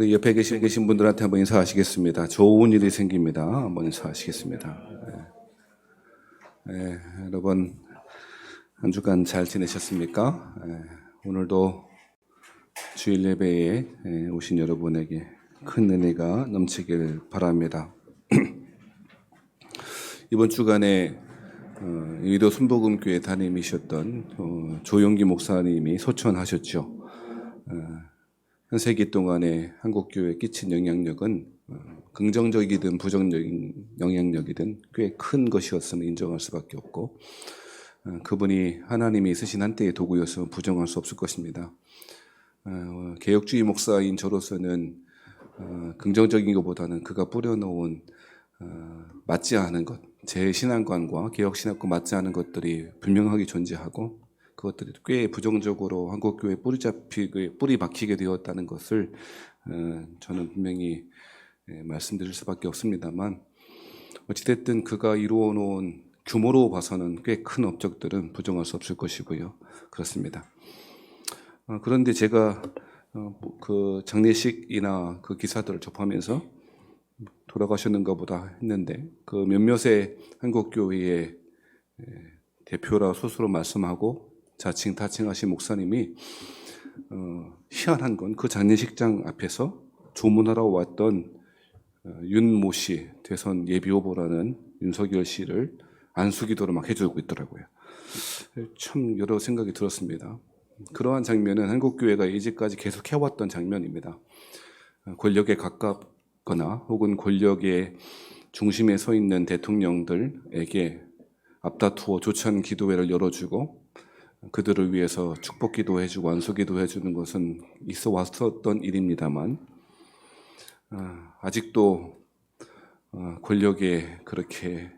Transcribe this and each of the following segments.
우리 옆에 계신 분들한테 한번 인사하시겠습니다. 좋은 일이 생깁니다. 한번 인사하시겠습니다. 여러분 한 주간 잘 지내셨습니까? 오늘도 주일 예배에 오신 여러분에게 큰 은혜가 넘치길 바랍니다. 이번 주간에 의도 순복음교회 담임이셨던 조용기 목사님이 소천하셨죠. 한 세기 동안에 한국교회에 끼친 영향력은 긍정적이든 부정적인 영향력이든 꽤 큰 것이었음을 인정할 수밖에 없고, 그분이 하나님이 쓰신 한때의 도구였음을 부정할 수 없을 것입니다. 개혁주의 목사인 저로서는 긍정적인 것보다는 그가 뿌려놓은 맞지 않은 것, 제 신앙관과 개혁신학과 맞지 않은 것들이 분명하게 존재하고, 그것들이 꽤 부정적으로 한국교회에 뿌리 박히게 되었다는 것을 저는 분명히 말씀드릴 수밖에 없습니다만, 어찌됐든 그가 이루어 놓은 규모로 봐서는 꽤 큰 업적들은 부정할 수 없을 것이고요. 그렇습니다. 그런데 제가 그 장례식이나 그 기사들을 접하면서 돌아가셨는가 보다 했는데, 그 몇몇의 한국교회의 대표라 스스로 말씀하고 자칭 타칭하신 목사님이 희한한 건 그 장례식장 앞에서 조문하러 왔던 윤모 씨, 대선 예비후보라는 윤석열 씨를 안수기도를 막 해주고 있더라고요. 참 여러 생각이 들었습니다. 그러한 장면은 한국교회가 이제까지 계속 해왔던 장면입니다. 권력에 가깝거나 혹은 권력의 중심에 서 있는 대통령들에게 앞다투어 조찬 기도회를 열어주고 그들을 위해서 축복 기도해주고 안수 기도해주는 것은 있어 왔었던 일입니다만, 아직도 권력에 그렇게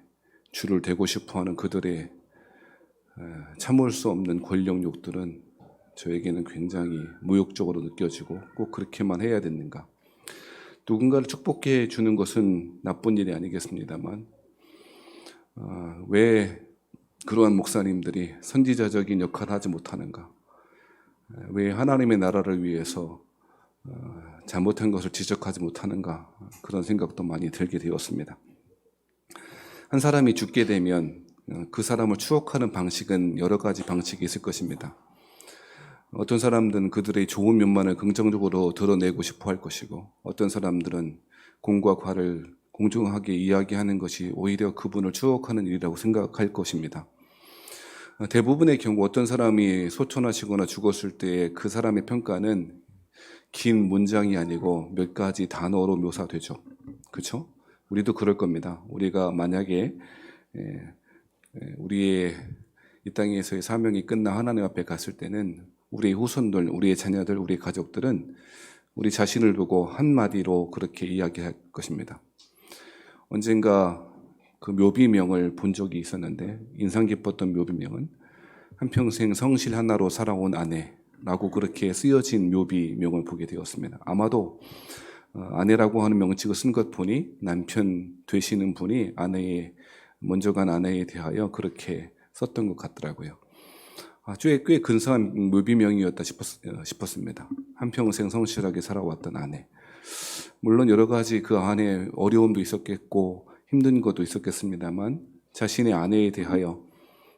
줄을 대고 싶어하는 그들의 참을 수 없는 권력욕들은 저에게는 굉장히 모욕적으로 느껴지고, 꼭 그렇게만 해야 되는가. 누군가를 축복해 주는 것은 나쁜 일이 아니겠습니다만, 왜 그러한 목사님들이 선지자적인 역할을 하지 못하는가? 왜 하나님의 나라를 위해서 잘못한 것을 지적하지 못하는가? 그런 생각도 많이 들게 되었습니다. 한 사람이 죽게 되면 그 사람을 추억하는 방식은 여러 가지 방식이 있을 것입니다. 어떤 사람들은 그들의 좋은 면만을 긍정적으로 드러내고 싶어 할 것이고, 어떤 사람들은 공과 과를 공정하게 이야기하는 것이 오히려 그분을 추억하는 일이라고 생각할 것입니다. 대부분의 경우 어떤 사람이 소천하시거나 죽었을 때 그 사람의 평가는 긴 문장이 아니고 몇 가지 단어로 묘사되죠. 그렇죠? 우리도 그럴 겁니다. 우리가 만약에 우리의 이 땅에서의 사명이 끝나 하나님 앞에 갔을 때는 우리의 후손들, 우리의 자녀들, 우리의 가족들은 우리 자신을 보고 한마디로 그렇게 이야기할 것입니다. 언젠가 그 묘비명을 본 적이 있었는데, 인상 깊었던 묘비명은 한평생 성실 하나로 살아온 아내라고 그렇게 쓰여진 묘비명을 보게 되었습니다. 아마도 아내라고 하는 명칭을 쓴 것 보니 남편 되시는 분이 먼저 간 아내에 대하여 그렇게 썼던 것 같더라고요. 꽤 근사한 묘비명이었다 싶었습니다. 한평생 성실하게 살아왔던 아내. 물론 여러 가지 그 안에 어려움도 있었겠고 힘든 것도 있었겠습니다만, 자신의 아내에 대하여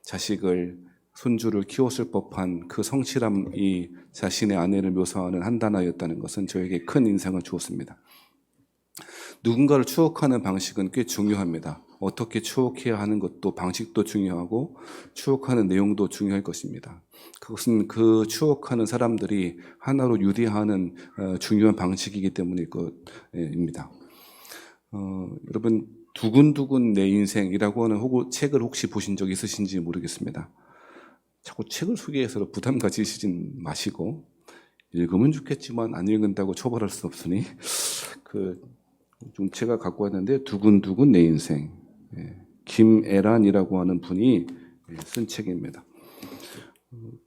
자식을, 손주를 키웠을 법한 그 성실함이 자신의 아내를 묘사하는 한 단어였다는 것은 저에게 큰 인상을 주었습니다. 누군가를 추억하는 방식은 꽤 중요합니다. 어떻게 추억해야 하는 것도, 방식도 중요하고 추억하는 내용도 중요할 것입니다. 그것은 그 추억하는 사람들이 하나로 유대하는 중요한 방식이기 때문일 것입니다. 여러분, 두근두근 내 인생이라고 하는 책을 혹시 보신 적 있으신지 모르겠습니다. 자꾸 책을 소개해서 부담 가지시진 마시고, 읽으면 좋겠지만 안 읽는다고 처벌할 수 없으니 좀 제가 갖고 왔는데, 두근두근 내 인생, 김애란이라고 하는 분이 쓴 책입니다.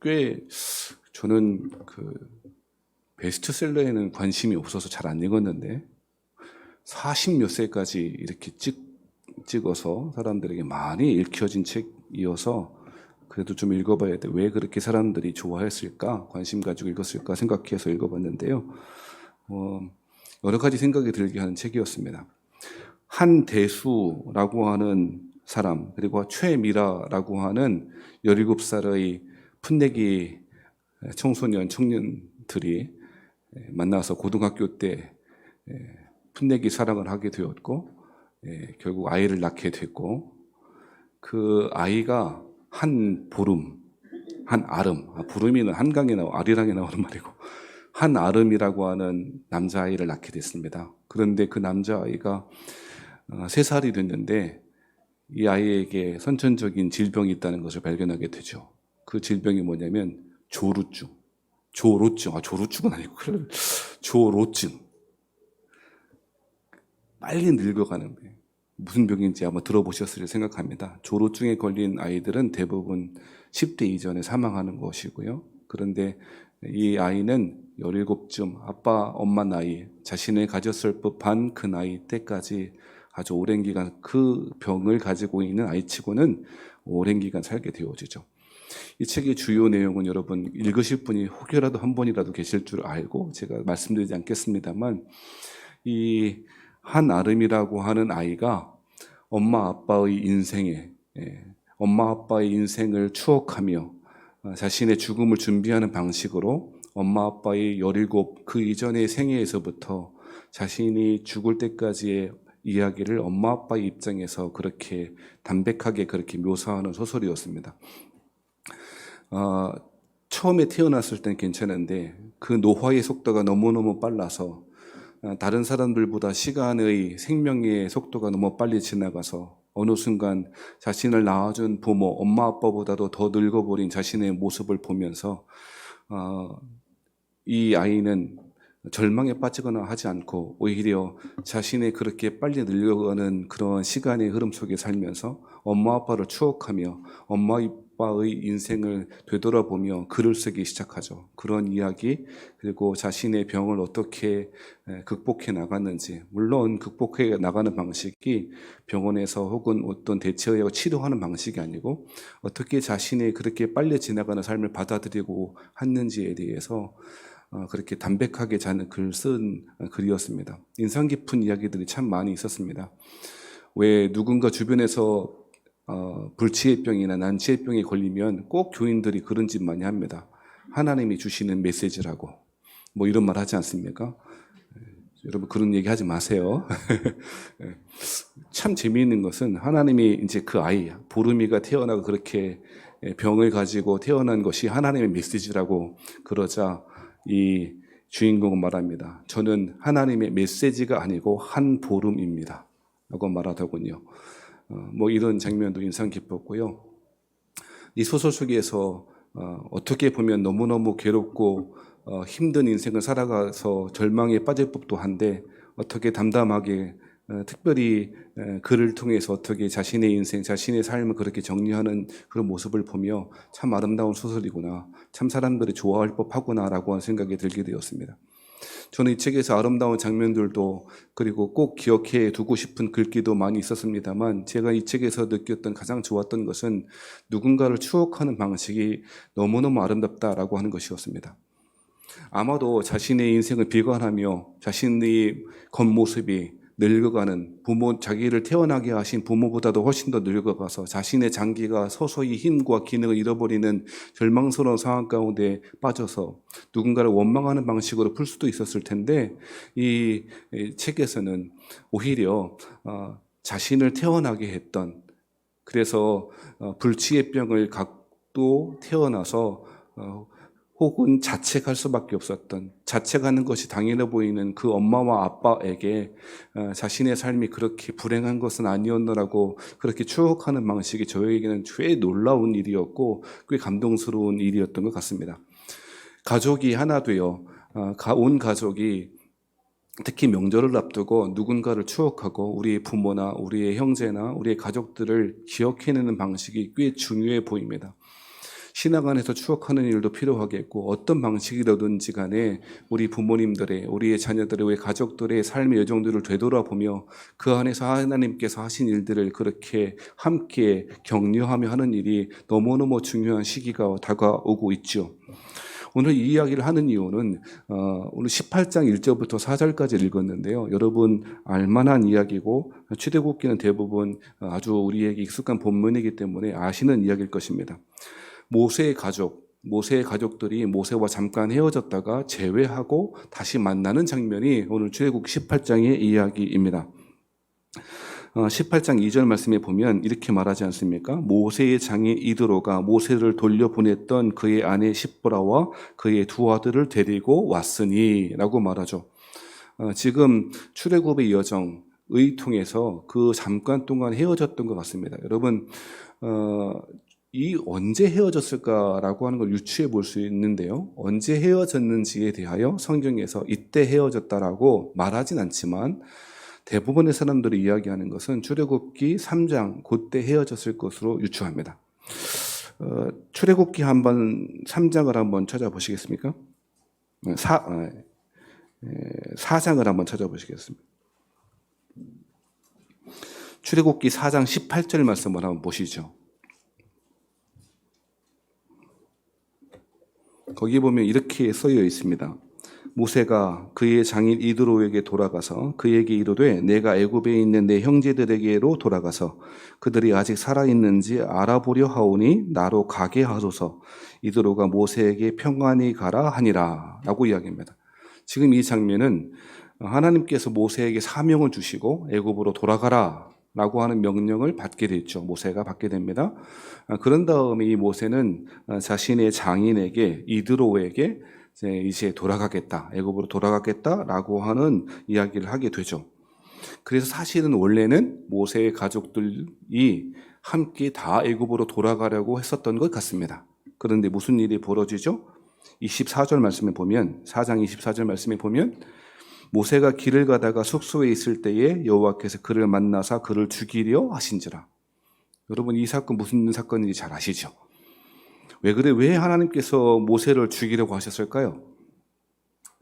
꽤 저는 베스트셀러에는 관심이 없어서 잘 안 읽었는데 40몇 세까지 이렇게 찍어서 사람들에게 많이 읽혀진 책이어서 그래도 좀 읽어봐야 돼. 왜 그렇게 사람들이 좋아했을까? 관심 가지고 읽었을까? 생각해서 읽어봤는데요. 여러 가지 생각이 들게 하는 책이었습니다. 한대수라고 하는 사람, 그리고 최미라라고 하는 17살의 풋내기 청소년, 청년들이 만나서 고등학교 때 풋내기 사랑을 하게 되었고, 결국 아이를 낳게 됐고, 그 아이가 한보름, 한아름, 보름이는 한강에 아리랑에 나오는 말이고, 한아름이라고 하는 남자아이를 낳게 됐습니다. 그런데 그 남자아이가 3살이 됐는데 이 아이에게 선천적인 질병이 있다는 것을 발견하게 되죠. 그 질병이 뭐냐면 조루증. 조루증은 아니고 조로증. 빨리 늙어가는 거예요. 무슨 병인지 아마 들어보셨을 생각합니다. 조루증에 걸린 아이들은 대부분 10대 이전에 사망하는 것이고요. 그런데 이 아이는 17쯤 아빠, 엄마 나이, 자신이 가졌을 법한 그 나이 때까지 아주 오랜 기간 그 병을 가지고 있는 아이치고는 오랜 기간 살게 되어지죠. 이 책의 주요 내용은 여러분 읽으실 분이 혹여라도 한 번이라도 계실 줄 알고 제가 말씀드리지 않겠습니다만, 이 한아름이라고 하는 아이가 엄마 아빠의 인생에 엄마 아빠의 인생을 추억하며 자신의 죽음을 준비하는 방식으로 엄마 아빠의 17 그 이전의 생애에서부터 자신이 죽을 때까지의 이야기를 엄마 아빠의 입장에서 그렇게 담백하게 그렇게 묘사하는 소설이었습니다. 처음에 태어났을 땐 괜찮은데 그 노화의 속도가 너무너무 빨라서 다른 사람들보다 시간의 생명의 속도가 너무 빨리 지나가서 어느 순간 자신을 낳아준 부모, 엄마 아빠보다도 더 늙어버린 자신의 모습을 보면서 이 아이는 절망에 빠지거나 하지 않고 오히려 자신의 그렇게 빨리 늙어가는 그런 시간의 흐름 속에 살면서 엄마 아빠를 추억하며 엄마 아빠의 인생을 되돌아보며 글을 쓰기 시작하죠. 그런 이야기, 그리고 자신의 병을 어떻게 극복해 나갔는지, 물론 극복해 나가는 방식이 병원에서 혹은 어떤 대처하고 치료하는 방식이 아니고 어떻게 자신의 그렇게 빨리 지나가는 삶을 받아들이고 했는지에 대해서 그렇게 담백하게 글 쓴 글이었습니다. 인상 깊은 이야기들이 참 많이 있었습니다. 왜 누군가 주변에서 불치해병이나 난치해병에 걸리면 꼭 교인들이 그런 짓 많이 합니다. 하나님이 주시는 메시지라고 뭐 이런 말 하지 않습니까? 여러분 그런 얘기 하지 마세요. 참 재미있는 것은 하나님이 이제 그 아이 보름이가 태어나고 그렇게 병을 가지고 태어난 것이 하나님의 메시지라고 그러자 이 주인공은 말합니다. 저는 하나님의 메시지가 아니고 한 보름입니다 라고 말하더군요. 뭐 이런 장면도 인상 깊었고요. 이 소설 속에서 어떻게 보면 너무너무 괴롭고 힘든 인생을 살아가서 절망에 빠질 법도 한데 어떻게 담담하게 특별히 글을 통해서 어떻게 자신의 인생, 자신의 삶을 그렇게 정리하는 그런 모습을 보며 참 아름다운 소설이구나, 참 사람들이 좋아할 법하구나라고 하는 생각이 들게 되었습니다. 저는 이 책에서 아름다운 장면들도 그리고 꼭 기억해 두고 싶은 글귀도 많이 있었습니다만 제가 이 책에서 느꼈던 가장 좋았던 것은 누군가를 추억하는 방식이 너무너무 아름답다라고 하는 것이었습니다. 아마도 자신의 인생을 비관하며 자신의 겉모습이 늙어가는 부모, 자기를 태어나게 하신 부모보다도 훨씬 더 늙어가서 자신의 장기가 서서히 힘과 기능을 잃어버리는 절망스러운 상황 가운데 빠져서 누군가를 원망하는 방식으로 풀 수도 있었을 텐데 이 책에서는 오히려 자신을 태어나게 했던, 그래서 불치의 병을 갖고 태어나서 혹은 자책할 수밖에 없었던, 자책하는 것이 당연해 보이는 그 엄마와 아빠에게 자신의 삶이 그렇게 불행한 것은 아니었노라고 그렇게 추억하는 방식이 저에게는 꽤 놀라운 일이었고 꽤 감동스러운 일이었던 것 같습니다. 가족이 하나 되어 온 가족이 특히 명절을 앞두고 누군가를 추억하고 우리의 부모나 우리의 형제나 우리의 가족들을 기억해내는 방식이 꽤 중요해 보입니다. 신앙 안에서 추억하는 일도 필요하겠고 어떤 방식이라든지 간에 우리 부모님들의, 우리의 자녀들의, 우리 가족들의 삶의 여정들을 되돌아보며 그 안에서 하나님께서 하신 일들을 그렇게 함께 격려하며 하는 일이 너무너무 중요한 시기가 다가오고 있죠. 오늘 이 이야기를 하는 이유는 오늘 18장 1절부터 4절까지 읽었는데요. 여러분 알만한 이야기고 출애굽기는 대부분 아주 우리에게 익숙한 본문이기 때문에 아시는 이야기일 것입니다. 모세의 가족들이 모세와 잠깐 헤어졌다가 재회하고 다시 만나는 장면이 오늘 출애굽기 18장의 이야기입니다. 18장 2절 말씀에 보면 이렇게 말하지 않습니까? 모세의 장인 이드로가 모세를 돌려보냈던 그의 아내 십보라와 그의 두 아들을 데리고 왔으니 라고 말하죠. 지금 출애굽의 여정의 통해서 그 잠깐 동안 헤어졌던 것 같습니다. 여러분 이 언제 헤어졌을까라고 하는 걸 유추해 볼 수 있는데요. 언제 헤어졌는지에 대하여 성경에서 이때 헤어졌다라고 말하진 않지만 대부분의 사람들이 이야기하는 것은 출애굽기 3장 그때 헤어졌을 것으로 유추합니다. 출애굽기 3장을 한번 찾아보시겠습니까? 4장을 한번 찾아보시겠습니다. 출애굽기 4장 18절 말씀을 한번 보시죠. 거기 보면 이렇게 쓰여 있습니다. 모세가 그의 장인 이드로에게 돌아가서 그에게 이르되 내가 애굽에 있는 내 형제들에게로 돌아가서 그들이 아직 살아있는지 알아보려 하오니 나로 가게 하소서. 이드로가 모세에게 평안히 가라 하니라 라고 이야기합니다. 지금 이 장면은 하나님께서 모세에게 사명을 주시고 애굽으로 돌아가라 라고 하는 명령을 받게 됐죠. 모세가 받게 됩니다. 그런 다음에 이 모세는 자신의 장인에게 이드로에게 이제 돌아가겠다, 애굽으로 돌아가겠다라고 하는 이야기를 하게 되죠. 그래서 사실은 원래는 모세의 가족들이 함께 다 애굽으로 돌아가려고 했었던 것 같습니다. 그런데 무슨 일이 벌어지죠? 24절 말씀에 보면 4장 24절 말씀에 보면 모세가 길을 가다가 숙소에 있을 때에 여호와께서 그를 만나사 그를 죽이려 하신지라. 여러분 이 사건 무슨 사건인지 잘 아시죠? 왜 하나님께서 모세를 죽이려고 하셨을까요?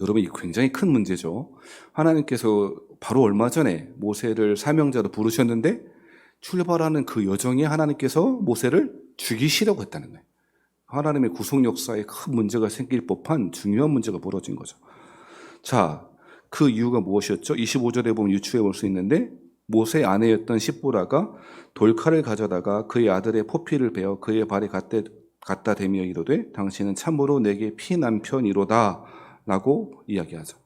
여러분, 이 굉장히 큰 문제죠. 하나님께서 바로 얼마 전에 모세를 사명자로 부르셨는데 출발하는 그 여정에 하나님께서 모세를 죽이시려고 했다는 거예요. 하나님의 구속 역사에 큰 문제가 생길 법한 중요한 문제가 벌어진 거죠. 자, 그 이유가 무엇이었죠? 25절에 보면 유추해 볼 수 있는데 모세의 아내였던 십보라가 돌칼을 가져다가 그의 아들의 포피를 베어 그의 발에 갖다 대며 이르되 당신은 참으로 내게 피남편이로다 라고 이야기하죠.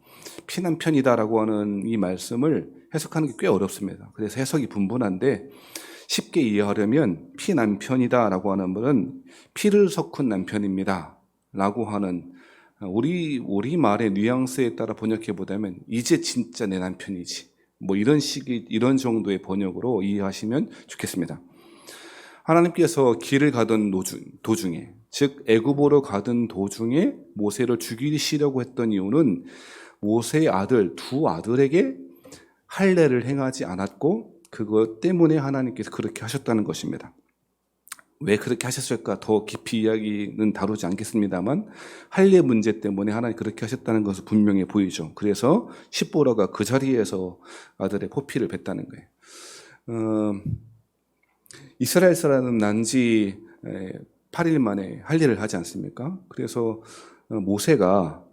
피남편이다라고 하는 이 말씀을 해석하는 게 꽤 어렵습니다. 그래서 해석이 분분한데 쉽게 이해하려면 피남편이다라고 하는 말은 피를 섞은 남편입니다 라고 하는 우리 말의 뉘앙스에 따라 번역해 보자면 이제 진짜 내 남편이지 뭐 이런 정도의 번역으로 이해하시면 좋겠습니다. 하나님께서 길을 가던 도중에 즉 애굽으로 가던 도중에 모세를 죽이시려고 했던 이유는 모세의 두 아들에게 할례를 행하지 않았고 그것 때문에 하나님께서 그렇게 하셨다는 것입니다. 왜 그렇게 하셨을까 더 깊이 이야기는 다루지 않겠습니다만 할례 문제 때문에 하나님 그렇게 하셨다는 것은 분명해 보이죠. 그래서 십보라가 그 자리에서 아들의 포피를 뱉다는 거예요. 이스라엘 사람은 난지 8일 만에 할례를 하지 않습니까? 그래서 모세가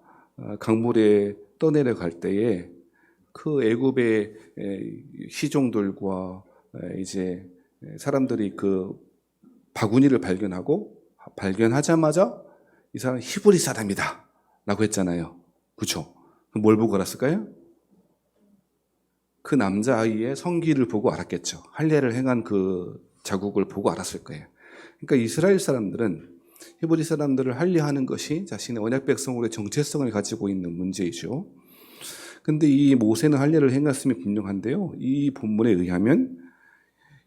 강물에 떠내려갈 때에 그 애굽의 시종들과 이제 사람들이 그 바구니를 발견하자마자 이 사람은 히브리 사람이다 라고 했잖아요. 그렇죠? 뭘 보고 알았을까요? 그 남자아이의 성기를 보고 알았겠죠. 할례를 행한 그 자국을 보고 알았을 거예요. 그러니까 이스라엘 사람들은 히브리 사람들을 할례하는 것이 자신의 언약 백성으로의 정체성을 가지고 있는 문제이죠. 근데 이 모세는 할례를 행했음이 분명한데요. 이 본문에 의하면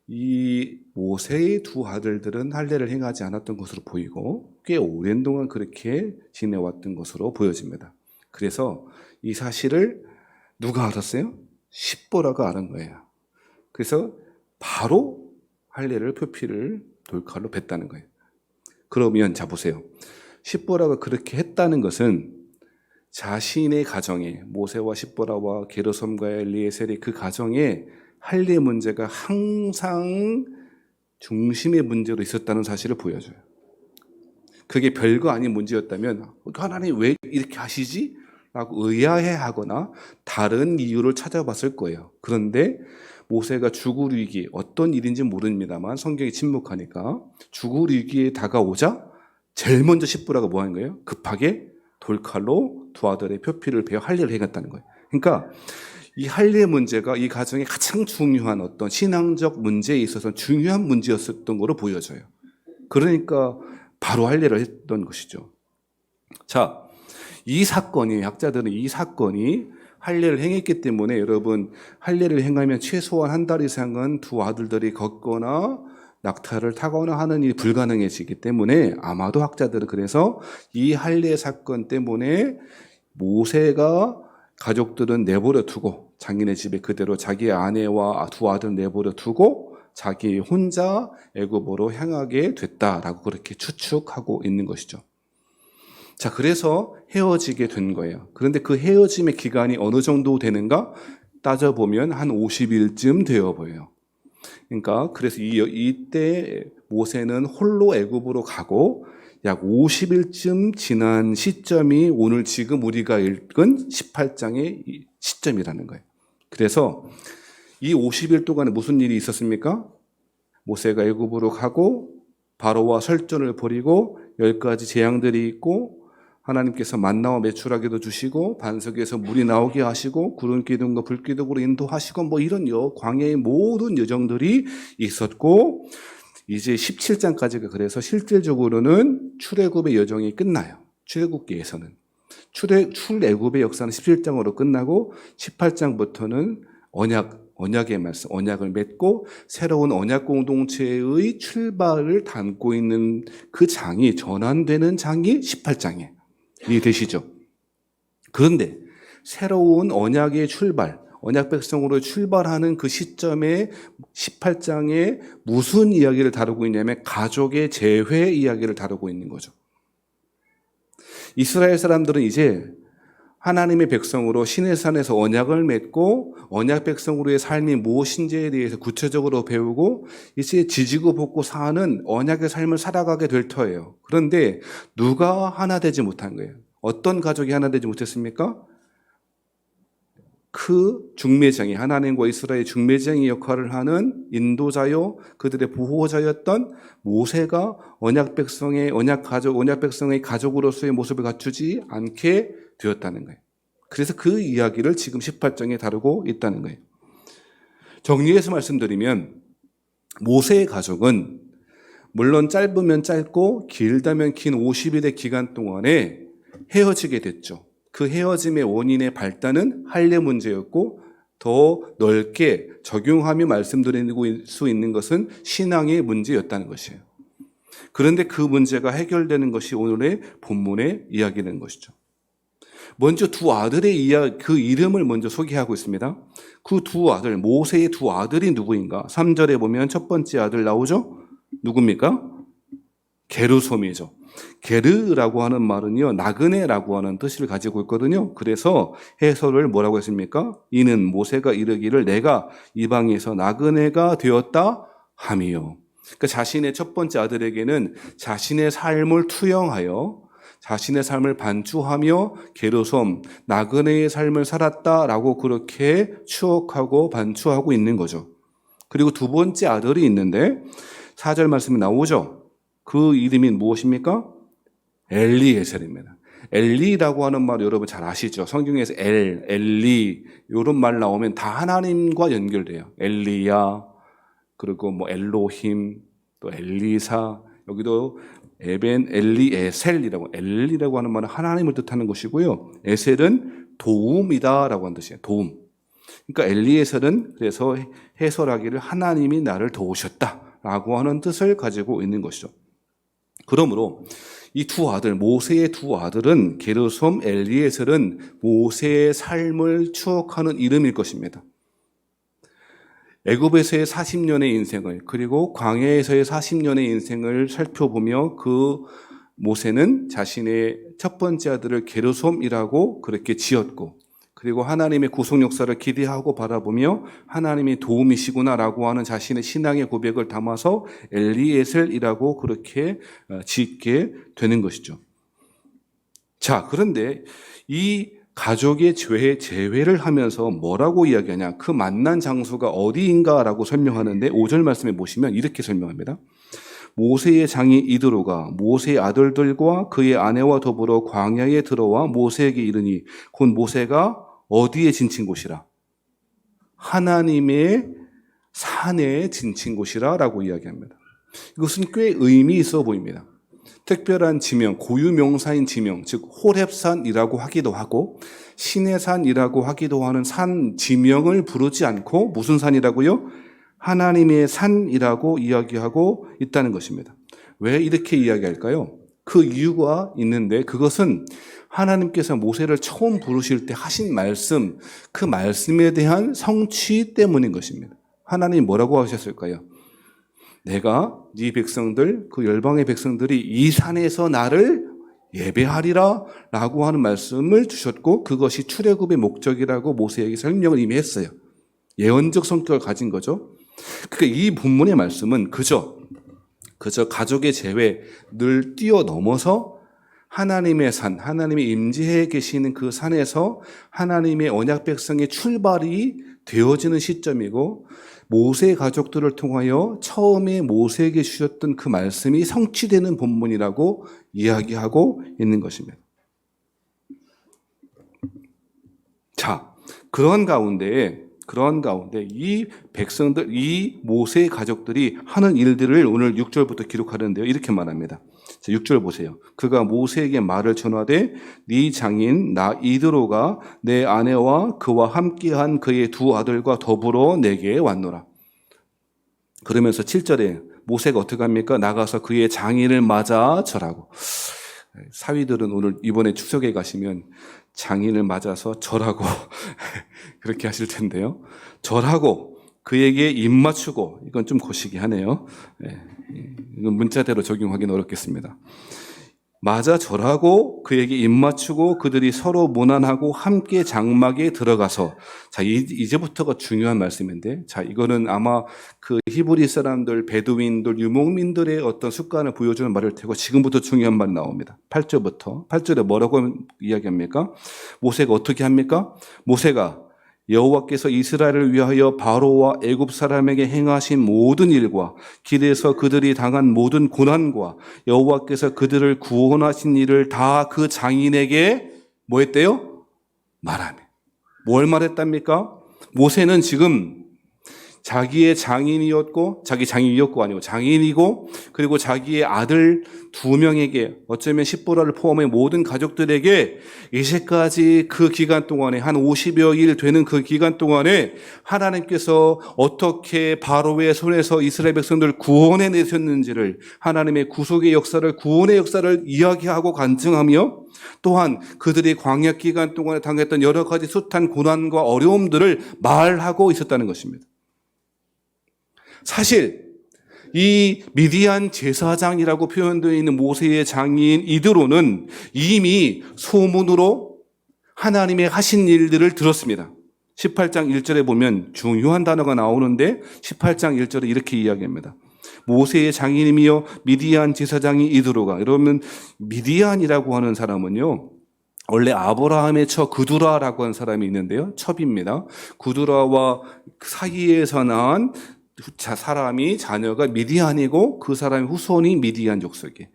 이 모세의 두 아들들은 할례를 행하지 않았던 것으로 보이고 꽤 오랜 동안 그렇게 지내왔던 것으로 보여집니다. 그래서 이 사실을 누가 알았어요? 십보라가 알은 거예요. 그래서 바로 할례를 표피를 돌칼로 뱉다는 거예요. 그러면 자 보세요. 십보라가 그렇게 했다는 것은 자신의 가정에 모세와 십보라와 게르솜과 엘리에셀의 그 가정에 할례 문제가 항상 중심의 문제로 있었다는 사실을 보여줘요. 그게 별거 아닌 문제였다면 하나님 왜 이렇게 하시지? 라고 의아해하거나 다른 이유를 찾아봤을 거예요. 그런데 모세가 죽을 위기, 어떤 일인지 모릅니다만 성경이 침묵하니까 죽을 위기에 다가오자 제일 먼저 십부라가 뭐 하는 거예요? 급하게 돌칼로 두 아들의 표피를 베어 할례를 행했다는 거예요. 그러니까 이 할례 문제가 이 가정의 가장 중요한 어떤 신앙적 문제에 있어서 중요한 문제였었던 것으로 보여져요. 그러니까 바로 할례를 했던 것이죠. 자, 이 사건이, 학자들은 이 사건이 할례를 행했기 때문에 여러분, 할례를 행하면 최소한 한 달 이상은 두 아들들이 걷거나 낙타를 타거나 하는 일이 불가능해지기 때문에 아마도 학자들은 그래서 이 할례 사건 때문에 모세가 가족들은 내버려 두고 자기네 집에 그대로 자기 아내와 두 아들 내버려 두고 자기 혼자 애굽으로 향하게 됐다라고 그렇게 추측하고 있는 것이죠. 자, 그래서 헤어지게 된 거예요. 그런데 그 헤어짐의 기간이 어느 정도 되는가? 따져보면 한 50일쯤 되어 보여요. 그러니까 그래서 이때 모세는 홀로 애굽으로 가고 약 50일쯤 지난 시점이 오늘 지금 우리가 읽은 18장의 시점이라는 거예요. 그래서 이 50일 동안에 무슨 일이 있었습니까? 모세가 애굽으로 가고 바로와 설전을 벌이고 10가지 재앙들이 있고 하나님께서 만나와 메추라기도 주시고 반석에서 물이 나오게 하시고 구름 기둥과 불 기둥으로 인도하시고 뭐 이런 광야의 모든 여정들이 있었고 이제 17장까지가 그래서 실질적으로는 출애굽의 여정이 끝나요. 출애굽기에서는 출애굽의 역사는 17장으로 끝나고 18장부터는 언약의 말씀, 언약을 맺고 새로운 언약 공동체의 출발을 담고 있는 그 장이 전환되는 장이 18장이에요. 이해되시죠? 그런데 새로운 언약의 출발, 언약 백성으로 출발하는 그 시점에 18장에 무슨 이야기를 다루고 있냐면 가족의 재회 이야기를 다루고 있는 거죠. 이스라엘 사람들은 이제 하나님의 백성으로 시내산에서 언약을 맺고 언약 백성으로의 삶이 무엇인지에 대해서 구체적으로 배우고 이제 지지고 볶고 사는 언약의 삶을 살아가게 될 터예요. 그런데 누가 하나 되지 못한 거예요. 어떤 가족이 하나 되지 못했습니까? 그 중매장이 하나님과 이스라엘 중매장의 역할을 하는 인도자요 그들의 보호자였던 모세가 언약 백성의 가족으로서의 모습을 갖추지 않게 되었다는 거예요. 그래서 그 이야기를 지금 18장에 다루고 있다는 거예요. 정리해서 말씀드리면 모세의 가족은 물론 짧으면 짧고 길다면 긴 50일의 기간 동안에 헤어지게 됐죠. 그 헤어짐의 원인의 발단은 할례 문제였고 더 넓게 적용하며 말씀드리고 수 있는 것은 신앙의 문제였다는 것이에요. 그런데 그 문제가 해결되는 것이 오늘의 본문의 이야기는 것이죠. 먼저 두 아들의 그 이름을 먼저 소개하고 있습니다. 그 두 아들, 모세의 두 아들이 누구인가? 3절에 보면 첫 번째 아들 나오죠? 누굽니까? 게르솜이죠. 게르라고 하는 말은요, 나그네라고 하는 뜻을 가지고 있거든요. 그래서 해설을 뭐라고 했습니까? 이는 모세가 이르기를 내가 이방에서 나그네가 되었다 함이요. 그러니까 자신의 첫 번째 아들에게는 자신의 삶을 투영하여 자신의 삶을 반추하며 게르솜, 나그네의 삶을 살았다라고 그렇게 추억하고 반추하고 있는 거죠. 그리고 두 번째 아들이 있는데 4절 말씀이 나오죠. 그 이름이 무엇입니까? 엘리에셀입니다. 엘리라고 하는 말 여러분 잘 아시죠? 성경에서 엘리 이런 말 나오면 다 하나님과 연결돼요. 엘리야, 그리고 뭐 엘로힘, 또 엘리사, 여기도 엘리에셀이라고, 엘리라고 하는 말은 하나님을 뜻하는 것이고요. 에셀은 도움이다라고 하는 뜻이에요. 도움. 그러니까 엘리에셀은 그래서 해설하기를 하나님이 나를 도우셨다라고 하는 뜻을 가지고 있는 것이죠. 그러므로 이 두 아들, 모세의 두 아들은 게르솜, 엘리에셀은 모세의 삶을 추억하는 이름일 것입니다. 애굽에서의 40년의 인생을 그리고 광야에서의 40년의 인생을 살펴보며 그 모세는 자신의 첫 번째 아들을 게르솜이라고 그렇게 지었고 그리고 하나님의 구속 역사를 기대하고 바라보며 하나님이 도움이시구나라고 하는 자신의 신앙의 고백을 담아서 엘리에셀이라고 그렇게 짓게 되는 것이죠. 자, 그런데 이 가족의 재회를 하면서 뭐라고 이야기하냐? 그 만난 장소가 어디인가라고 설명하는데 5절 말씀에 보시면 이렇게 설명합니다. 모세의 장이 이드로가 모세의 아들들과 그의 아내와 더불어 광야에 들어와 모세에게 이르니 곧 모세가 어디에 진친 곳이라? 하나님의 산에 진친 곳이라 라고 이야기합니다. 이것은 꽤 의미 있어 보입니다. 특별한 지명, 고유명사인 지명, 즉 호렙산이라고 하기도 하고 시내산이라고 하기도 하는 산 지명을 부르지 않고 무슨 산이라고요? 하나님의 산이라고 이야기하고 있다는 것입니다. 왜 이렇게 이야기할까요? 그 이유가 있는데 그것은 하나님께서 모세를 처음 부르실 때 하신 말씀, 그 말씀에 대한 성취 때문인 것입니다. 하나님 뭐라고 하셨을까요? 내가 네 백성들, 그 열방의 백성들이 이 산에서 나를 예배하리라 라고 하는 말씀을 주셨고 그것이 출애굽의 목적이라고 모세에게 설명을 이미 했어요. 예언적 성격을 가진 거죠. 그러니까 이 본문의 말씀은 그저 가족의 재회를 뛰어넘어서 하나님의 산, 하나님의 임재해 계시는 그 산에서 하나님의 언약 백성의 출발이 되어지는 시점이고 모세 가족들을 통하여 처음에 모세에게 주셨던 그 말씀이 성취되는 본문이라고 이야기하고 있는 것입니다. 자, 그런 가운데 이 백성들, 이 모세의 가족들이 하는 일들을 오늘 6절부터 기록하는데요. 이렇게 말합니다. 6절 보세요. 그가 모세에게 말을 전하되 네 장인 나 이드로가 내 아내와 그와 함께한 그의 두 아들과 더불어 내게 왔노라. 그러면서 7절에 모세가 어떻게 합니까? 나가서 그의 장인을 맞아 절하고. 사위들은 오늘 이번에 추석에 가시면 장인을 맞아서 절하고 그렇게 하실 텐데요. 절하고 그에게 입 맞추고, 이건 좀 거시기 하네요. 이건 문자대로 적용하기는 어렵겠습니다. 맞아 절하고 그에게 입 맞추고 그들이 서로 문안하고 함께 장막에 들어가서, 자, 이제부터가 중요한 말씀인데, 자, 이거는 아마 그 히브리 사람들, 베두인들, 유목민들의 어떤 습관을 보여주는 말일 테고 지금부터 중요한 말 나옵니다. 8절에 뭐라고 이야기합니까? 모세가 어떻게 합니까? 모세가 여호와께서 이스라엘을 위하여 바로와 애굽 사람에게 행하신 모든 일과 길에서 그들이 당한 모든 고난과 여호와께서 그들을 구원하신 일을 다 그 장인에게 뭐 했대요? 말하며. 뭘 말했답니까? 모세는 지금 자기의 장인이었고 장인이고 그리고 자기의 아들 2명에게, 어쩌면 십보라를 포함해 모든 가족들에게 이제까지 그 기간 동안에 한 50여 일 되는 그 기간 동안에 하나님께서 어떻게 바로의 손에서 이스라엘 백성들을 구원해 내셨는지를, 하나님의 구속의 역사를, 구원의 역사를 이야기하고 간증하며 또한 그들이 광야 기간 동안에 당했던 여러 가지 숱한 고난과 어려움들을 말하고 있었다는 것입니다. 사실 이 미디안 제사장이라고 표현되어 있는 모세의 장인 이드로는 이미 소문으로 하나님의 하신 일들을 들었습니다. 18장 1절에 보면 중요한 단어가 나오는데 18장 1절에 이렇게 이야기합니다. 모세의 장인이며 미디안 제사장이 이드로가, 여러분 미디안이라고 하는 사람은요, 원래 아브라함의 처 구두라라고 하는 사람이 있는데요, 첩입니다. 구두라와 사이에서 낳은 사람이, 자녀가 미디안이고 그 사람의 후손이 미디안 족속이에요.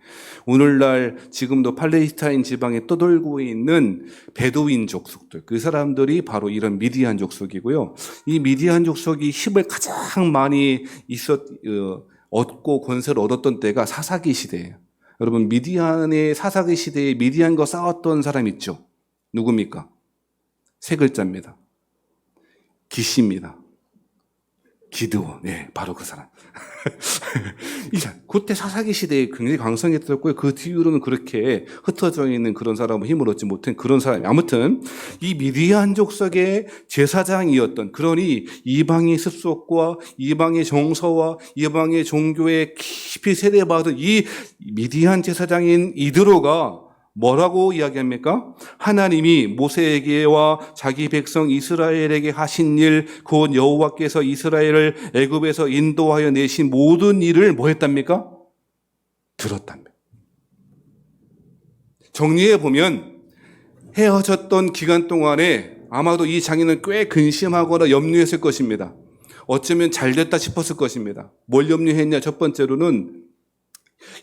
오늘날 지금도 팔레스타인 지방에 떠돌고 있는 베두인 족속들, 그 사람들이 바로 이런 미디안 족속이고요. 이 미디안 족속이 힘을 가장 많이 얻고 권세를 얻었던 때가 사사기 시대예요. 여러분, 미디안의 사사기 시대에 미디안과 싸웠던 사람 있죠? 누굽니까? 세 글자입니다. 기시입니다. 기드온, 네, 바로 그 사람. 그때 사사기 시대에 굉장히 강성했었고요. 그 뒤로는 그렇게 흩어져 있는 그런 사람은 힘을 얻지 못한 그런 사람이, 아무튼 이 미디안 족속의 제사장이었던, 그러니 이방의 습속과 이방의 정서와 이방의 종교에 깊이 세례받은 이 미디안 제사장인 이드로가 뭐라고 이야기합니까? 하나님이 모세에게와 자기 백성 이스라엘에게 하신 일, 곧 여호와께서 이스라엘을 애굽에서 인도하여 내신 모든 일을 뭐 했답니까? 들었답니다. 정리해 보면 헤어졌던 기간 동안에 아마도 이 장인은 꽤 근심하거나 염려했을 것입니다. 어쩌면 잘 됐다 싶었을 것입니다. 뭘 염려했냐? 첫 번째로는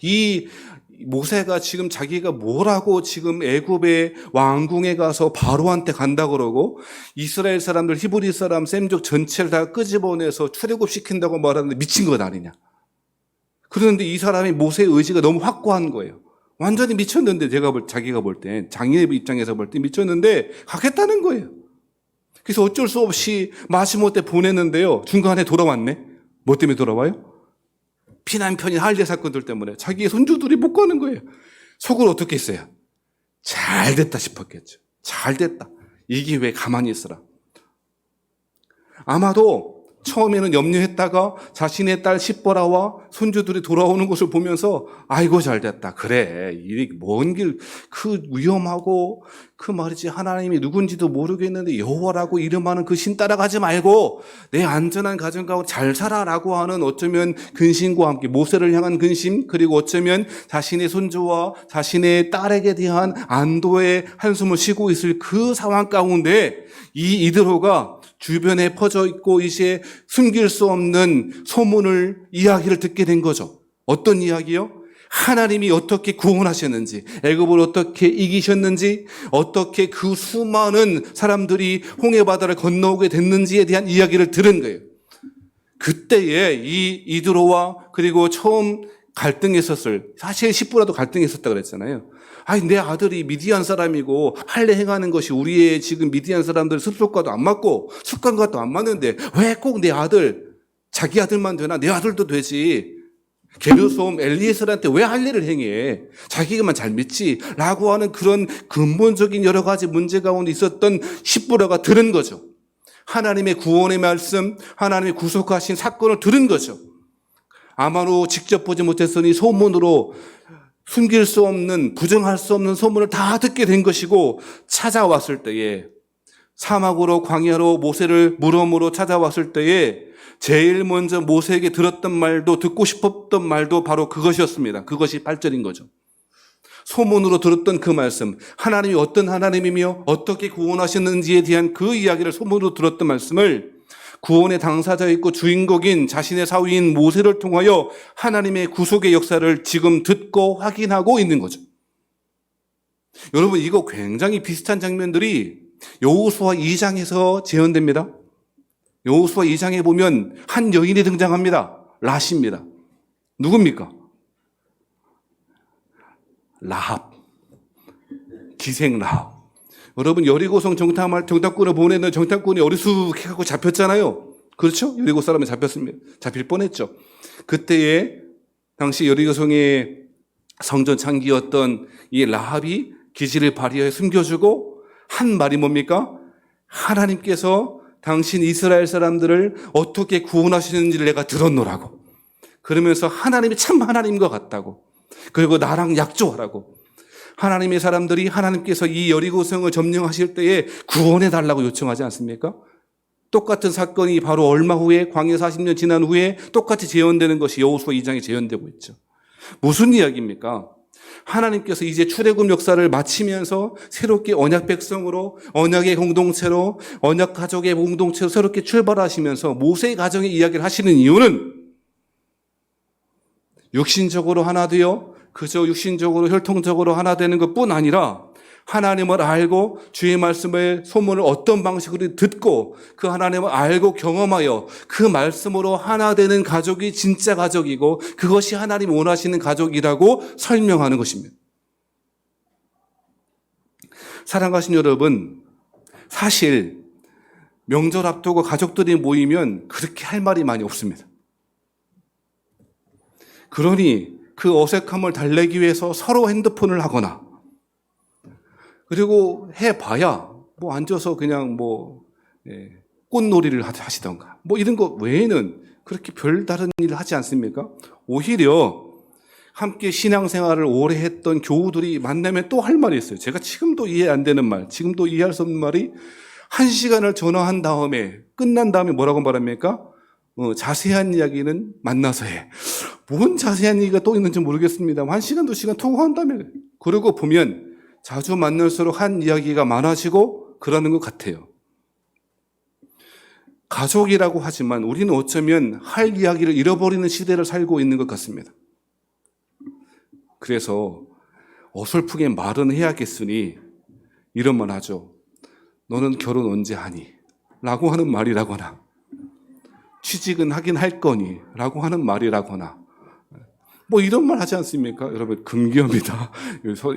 이 모세가 지금 자기가 뭐라고 지금 애굽의 왕궁에 가서 바로한테 간다 그러고 이스라엘 사람들, 히브리 사람, 셈족 전체를 다 끄집어내서 출애굽시킨다고 말하는데 미친 것 아니냐. 그런데 이 사람이 모세의 의지가 너무 확고한 거예요. 완전히 미쳤는데 자기가 볼 때, 장인의 입장에서 볼 때 미쳤는데 가겠다는 거예요. 그래서 어쩔 수 없이 마지못해 보냈는데요. 중간에 돌아왔네. 뭐 때문에 돌아와요? 피난편인 할례 사건들 때문에 자기의 손주들이 못 가는 거예요. 속으로 어떻게 했어요? 잘 됐다 싶었겠죠. 잘 됐다. 이 기회에 가만히 있으라. 아마도 처음에는 염려했다가 자신의 딸 십보라와 손주들이 돌아오는 것을 보면서 아이고 잘 됐다. 그래. 이 먼 길, 그 위험하고 그 말이지 하나님이 누군지도 모르겠는데 여호와라고 이름하는 그 신 따라가지 말고 내 안전한 가정 가운데 잘 살아라고 하는 어쩌면 근심과 함께 모세를 향한 근심, 그리고 어쩌면 자신의 손주와 자신의 딸에게 대한 안도의 한숨을 쉬고 있을 그 상황 가운데 이 이드로가 주변에 퍼져 있고 이제 숨길 수 없는 이야기를 듣게 된 거죠. 어떤 이야기요? 하나님이 어떻게 구원하셨는지, 애굽을 어떻게 이기셨는지, 어떻게 그 수많은 사람들이 홍해바다를 건너오게 됐는지에 대한 이야기를 들은 거예요. 그때에 이 이드로와 그리고 처음 갈등했었을, 사실 십부라도 갈등했었다 그랬잖아요. 아니, 내 아들이 미디안 사람이고 할례 행하는 것이 우리의 지금 미디안 사람들 습속과도 안 맞고 습관과도 안 맞는데 왜 꼭 내 아들, 자기 아들만 되나? 내 아들도 되지. 게르솜 엘리에셀한테 왜 할례를 행해? 자기가만 잘 믿지? 라고 하는 그런 근본적인 여러 가지 문제 가운데 있었던 십부라가 들은 거죠. 하나님의 구원의 말씀, 하나님의 구속하신 사건을 들은 거죠. 아마도 직접 보지 못했으니 소문으로 숨길 수 없는, 부정할 수 없는 소문을 다 듣게 된 것이고, 찾아왔을 때에 사막으로 광야로 모세를 물어물어 찾아왔을 때에 제일 먼저 모세에게 들었던 말도, 듣고 싶었던 말도 바로 그것이었습니다. 그것이 8절인 거죠. 소문으로 들었던 그 말씀, 하나님이 어떤 하나님이며 어떻게 구원하셨는지에 대한 그 이야기를 소문으로 들었던 말씀을 구원의 당사자이고 주인공인 자신의 사위인 모세를 통하여 하나님의 구속의 역사를 지금 듣고 확인하고 있는 거죠. 여러분, 이거 굉장히 비슷한 장면들이 여호수아 2장에서 재현됩니다. 여호수아 2장에 보면 한 여인이 등장합니다. 라시입니다. 누굽니까? 라합. 기생 라합. 여러분, 여리고성 정탐꾼을 보내는 정탐꾼이 어리숙해갖고 잡혔잖아요. 그렇죠? 여리고 사람이 잡힐 뻔했죠. 그때에 당시 여리고성의 성전 창기였던 이 라합이 기지를 발휘해 숨겨주고 한 말이 뭡니까? 하나님께서 당신 이스라엘 사람들을 어떻게 구원하시는지를 내가 들었노라고. 그러면서 하나님이 참 하나님인 것 같다고. 그리고 나랑 약조하라고. 하나님의 사람들이 하나님께서 이 여리고성을 점령하실 때에 구원해 달라고 요청하지 않습니까? 똑같은 사건이 바로 얼마 후에 광야 40년 지난 후에 똑같이 재현되는 것이 여호수아 2장에 재현되고 있죠. 무슨 이야기입니까? 하나님께서 이제 출애굽 역사를 마치면서 새롭게 언약 백성으로, 언약의 공동체로, 언약 가족의 공동체로 새롭게 출발하시면서 모세의 가정의 이야기를 하시는 이유는 육신적으로 하나 되어 그저 육신적으로 혈통적으로 하나 되는 것뿐 아니라 하나님을 알고 주의 말씀의 소문을 어떤 방식으로 듣고 그 하나님을 알고 경험하여 그 말씀으로 하나 되는 가족이 진짜 가족이고 그것이 하나님이 원하시는 가족이라고 설명하는 것입니다. 사랑하신 여러분, 사실 명절 앞두고 가족들이 모이면 그렇게 할 말이 많이 없습니다. 그러니 그 어색함을 달래기 위해서 서로 핸드폰을 하거나, 그리고 해봐야 뭐 앉아서 그냥 꽃놀이를 하시던가 이런 거 외에는 그렇게 별다른 일을 하지 않습니까? 오히려 함께 신앙생활을 오래 했던 교우들이 만나면 또 할 말이 있어요. 제가 지금도 이해 안 되는 말, 지금도 이해할 수 없는 말이, 1시간을 전화한 다음에 끝난 다음에 뭐라고 말합니까? 자세한 이야기는 만나서 해. 뭔 자세한 얘기가 또 있는지 모르겠습니다. 1시간, 2시간 통화한 다음에. 그러고 보면 자주 만날수록 한 이야기가 많아지고 그러는 것 같아요. 가족이라고 하지만 우리는 어쩌면 할 이야기를 잃어버리는 시대를 살고 있는 것 같습니다. 그래서 어설프게 말은 해야겠으니 이런 말 하죠. 너는 결혼 언제 하니? 라고 하는 말이라거나, 취직은 하긴 할 거니? 라고 하는 말이라거나, 뭐 이런 말 하지 않습니까? 여러분, 금기어입니다.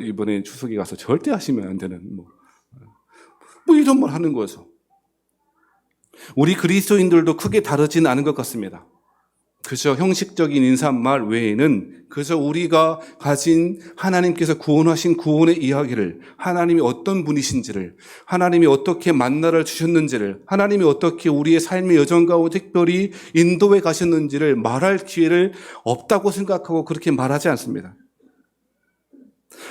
이번에 추석에 가서 절대 하시면 안 되는, 뭐 이런 말 하는 거죠. 우리 그리스도인들도 크게 다르지는 않은 것 같습니다. 그저 형식적인 인사말 외에는 그저 우리가 가진 하나님께서 구원하신 구원의 이야기를, 하나님이 어떤 분이신지를, 하나님이 어떻게 만나를 주셨는지를, 하나님이 어떻게 우리의 삶의 여정 가운데 특별히 인도해 가셨는지를 말할 기회를 없다고 생각하고 그렇게 말하지 않습니다.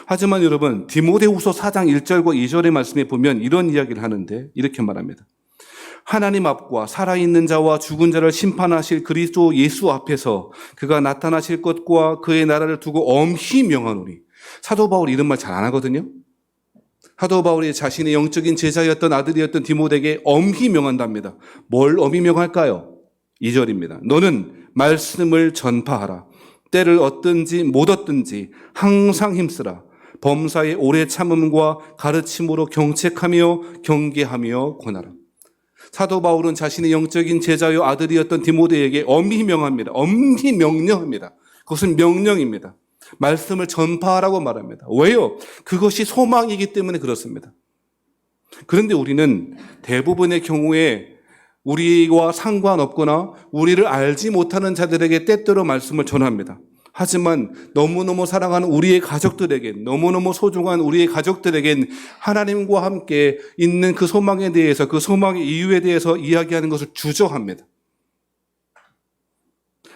하지만 여러분, 디모데후서 4장 1절과 2절의 말씀에 보면 이런 이야기를 하는데 이렇게 말합니다. 하나님 앞과 살아있는 자와 죽은 자를 심판하실 그리스도 예수 앞에서 그가 나타나실 것과 그의 나라를 두고 엄히 명하노니. 사도 바울이 이런 말 잘 안 하거든요. 사도 바울이 자신의 영적인 제자였던 아들이었던 디모데에게 엄히 명한답니다. 뭘 엄히 명할까요? 2절입니다. 너는 말씀을 전파하라. 때를 얻든지 못 얻든지 항상 힘쓰라. 범사의 오래 참음과 가르침으로 경책하며 경계하며 권하라. 사도 바울은 자신의 영적인 제자요 아들이었던 디모데에게 엄히 명합니다. 엄히 명령합니다. 그것은 명령입니다. 말씀을 전파하라고 말합니다. 왜요? 그것이 소망이기 때문에 그렇습니다. 그런데 우리는 대부분의 경우에 우리와 상관없거나 우리를 알지 못하는 자들에게 때때로 말씀을 전합니다. 하지만 너무너무 사랑하는 우리의 가족들에겐, 너무너무 소중한 우리의 가족들에겐 하나님과 함께 있는 그 소망에 대해서, 그 소망의 이유에 대해서 이야기하는 것을 주저합니다.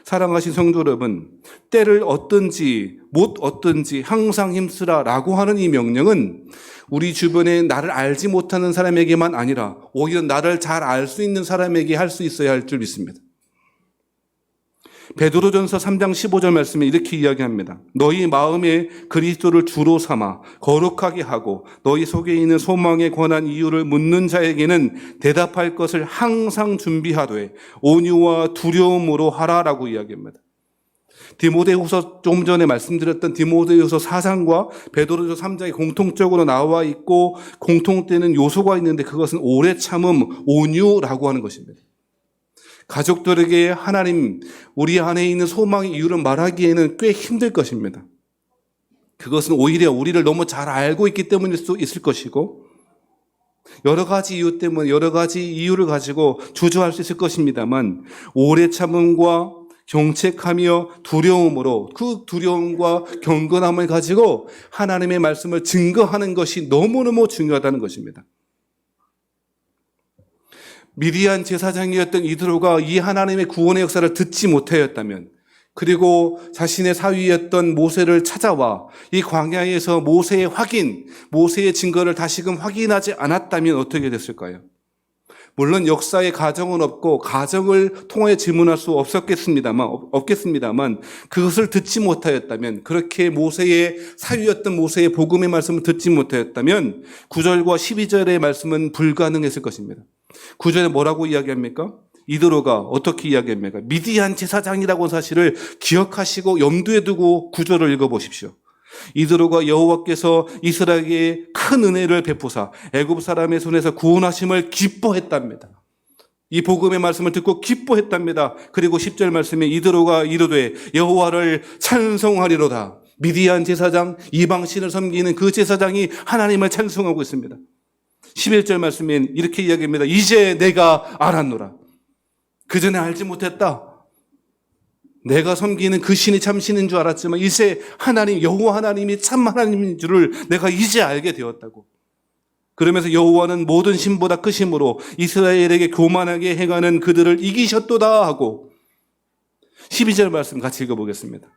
사랑하신 성도 여러분, 때를 얻든지 못 얻든지 항상 힘쓰라라고 하는 이 명령은 우리 주변에 나를 알지 못하는 사람에게만 아니라 오히려 나를 잘 알 수 있는 사람에게 할 수 있어야 할 줄 믿습니다. 베드로전서 3장 15절 말씀에 이렇게 이야기합니다. 너희 마음에 그리스도를 주로 삼아 거룩하게 하고 너희 속에 있는 소망에 관한 이유를 묻는 자에게는 대답할 것을 항상 준비하되 온유와 두려움으로 하라라고 이야기합니다. 디모데후서 좀 전에 말씀드렸던 디모데후서 4장과 베드로전서 3장이 공통적으로 나와 있고 공통되는 요소가 있는데 그것은 오래 참음, 온유라고 하는 것입니다. 가족들에게 하나님, 우리 안에 있는 소망의 이유를 말하기에는 꽤 힘들 것입니다. 그것은 오히려 우리를 너무 잘 알고 있기 때문일 수 있을 것이고 여러 가지 이유 때문에 여러 가지 이유를 가지고 주저할 수 있을 것입니다만 오래 참음과 경책하며 두려움으로 그 두려움과 경건함을 가지고 하나님의 말씀을 증거하는 것이 너무너무 중요하다는 것입니다. 미디안 제사장이었던 이드로가 이 하나님의 구원의 역사를 듣지 못하였다면, 그리고 자신의 사위였던 모세를 찾아와 이 광야에서 모세의 증거를 다시금 확인하지 않았다면 어떻게 됐을까요? 물론 역사의 가정은 없고 가정을 통해 질문할 수 없겠습니다만 그것을 듣지 못하였다면, 그렇게 사위였던 모세의 복음의 말씀을 듣지 못하였다면 9절과 12절의 말씀은 불가능했을 것입니다. 9절에 뭐라고 이야기합니까? 이드로가 어떻게 이야기합니까? 미디안 제사장이라고 사실을 기억하시고 염두에 두고 9절을 읽어보십시오. 이드로가 여호와께서 이스라엘에게 큰 은혜를 베푸사 애굽 사람의 손에서 구원하심을 기뻐했답니다. 이 복음의 말씀을 듣고 기뻐했답니다. 그리고 10절 말씀에 이드로가 이르되 여호와를 찬송하리로다. 미디안 제사장, 이방신을 섬기는 그 제사장이 하나님을 찬송하고 있습니다. 11절 말씀엔 이렇게 이야기합니다. 이제 내가 알았노라. 그 전에 알지 못했다. 내가 섬기는 그 신이 참 신인 줄 알았지만 이제 여호와 하나님이 참 하나님인 줄을 내가 이제 알게 되었다고. 그러면서 여호와는 모든 신보다 크심으로 이스라엘에게 교만하게 행하는 그들을 이기셨도다 하고 12절 말씀 같이 읽어보겠습니다.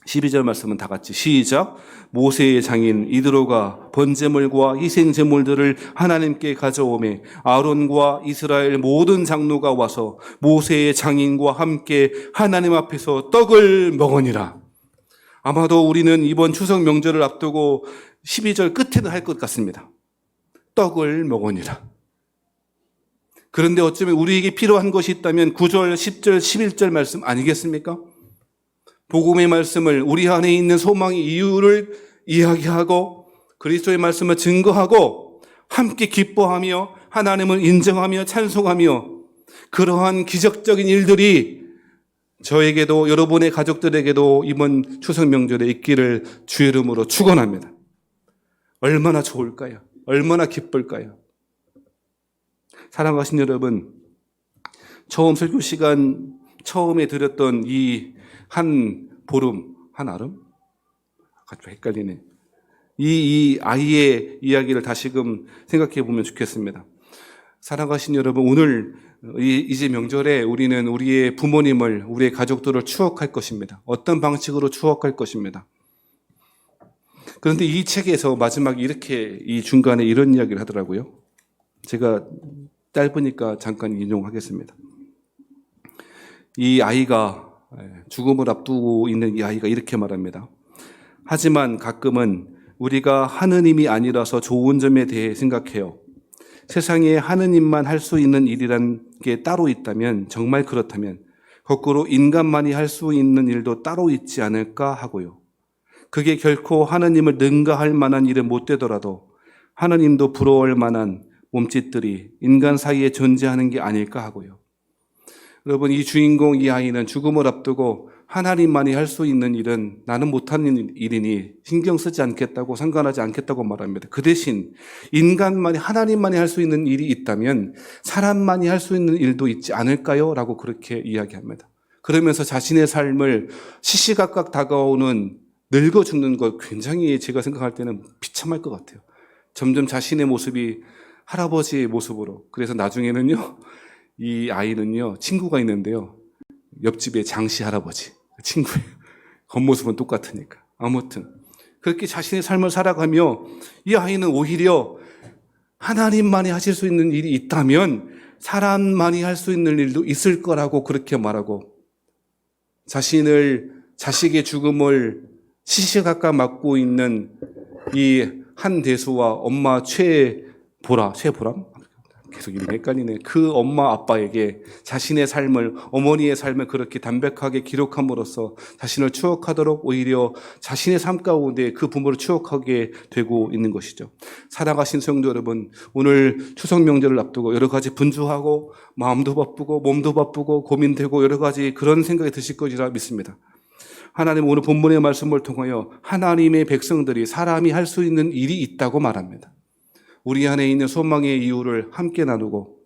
12절 말씀은 다 같이 시작. 모세의 장인 이드로가 번제물과 희생제물들을 하나님께 가져오매 아론과 이스라엘 모든 장로가 와서 모세의 장인과 함께 하나님 앞에서 떡을 먹으니라. 아마도 우리는 이번 추석 명절을 앞두고 12절 끝에는 할 것 같습니다. 떡을 먹으니라. 그런데 어쩌면 우리에게 필요한 것이 있다면 9절, 10절, 11절 말씀 아니겠습니까? 복음의 말씀을 우리 안에 있는 소망의 이유를 이야기하고 그리스도의 말씀을 증거하고 함께 기뻐하며 하나님을 인정하며 찬송하며 그러한 기적적인 일들이 저에게도 여러분의 가족들에게도 이번 추석 명절에 있기를 주의 이름으로 축원합니다. 얼마나 좋을까요? 얼마나 기쁠까요? 사랑하신 여러분, 처음 설교 시간 처음에 드렸던 이 한 보름, 한 아름? 좀 헷갈리네. 이 아이의 이야기를 다시금 생각해 보면 좋겠습니다. 사랑하신 여러분, 오늘 이제 명절에 우리는 우리의 부모님을, 우리의 가족들을 추억할 것입니다. 어떤 방식으로 추억할 것입니다. 그런데 이 책에서 마지막에 이렇게 이 중간에 이런 이야기를 하더라고요. 제가 짧으니까 잠깐 인용하겠습니다. 이 아이가 죽음을 앞두고 있는 이 아이가 이렇게 말합니다. 하지만 가끔은 우리가 하느님이 아니라서 좋은 점에 대해 생각해요. 세상에 하느님만 할 수 있는 일이란 게 따로 있다면, 정말 그렇다면 거꾸로 인간만이 할 수 있는 일도 따로 있지 않을까 하고요. 그게 결코 하느님을 능가할 만한 일은 못 되더라도 하느님도 부러워할 만한 몸짓들이 인간 사이에 존재하는 게 아닐까 하고요. 여러분, 이 주인공 이 아이는 죽음을 앞두고 하나님만이 할 수 있는 일은 나는 못하는 일이니 신경 쓰지 않겠다고, 상관하지 않겠다고 말합니다. 그 대신 인간만이, 하나님만이 할 수 있는 일이 있다면 사람만이 할 수 있는 일도 있지 않을까요? 라고 그렇게 이야기합니다. 그러면서 자신의 삶을 시시각각 다가오는 늙어 죽는 것, 굉장히 제가 생각할 때는 비참할 것 같아요. 점점 자신의 모습이 할아버지의 모습으로. 그래서 나중에는요, 이 아이는요, 친구가 있는데요, 옆집에 장씨 할아버지 친구예요. 겉모습은 똑같으니까. 아무튼 그렇게 자신의 삶을 살아가며 이 아이는 오히려 하나님만이 하실 수 있는 일이 있다면 사람만이 할 수 있는 일도 있을 거라고 그렇게 말하고, 자식의 죽음을 시시각각 맞고 있는 이 한대수와 엄마 최보람? 계속 이름이 헷갈리네. 그 엄마 아빠에게 자신의 삶을, 어머니의 삶을 그렇게 담백하게 기록함으로써 자신을 추억하도록 오히려 자신의 삶 가운데 그 부모를 추억하게 되고 있는 것이죠. 살아가신 성도 여러분, 오늘 추석 명절을 앞두고 여러 가지 분주하고 마음도 바쁘고 몸도 바쁘고 고민되고 여러 가지 그런 생각이 드실 것이라 믿습니다. 하나님 오늘 본문의 말씀을 통하여 하나님의 백성들이, 사람이 할 수 있는 일이 있다고 말합니다. 우리 안에 있는 소망의 이유를 함께 나누고,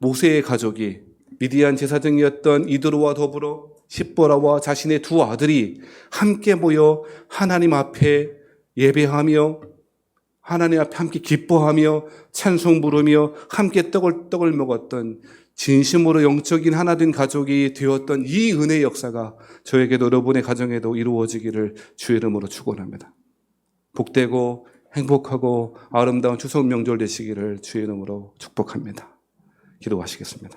모세의 가족이 미디안 제사장이었던 이드로와 더불어 십보라와 자신의 두 아들이 함께 모여 하나님 앞에 예배하며 하나님 앞에 함께 기뻐하며 찬송 부르며 함께 떡을 먹었던, 진심으로 영적인 하나된 가족이 되었던 이 은혜의 역사가 저에게도 여러분의 가정에도 이루어지기를 주의 이름으로 축원합니다. 복되고 행복하고 아름다운 추석 명절 되시기를 주의 이름으로 축복합니다. 기도하시겠습니다.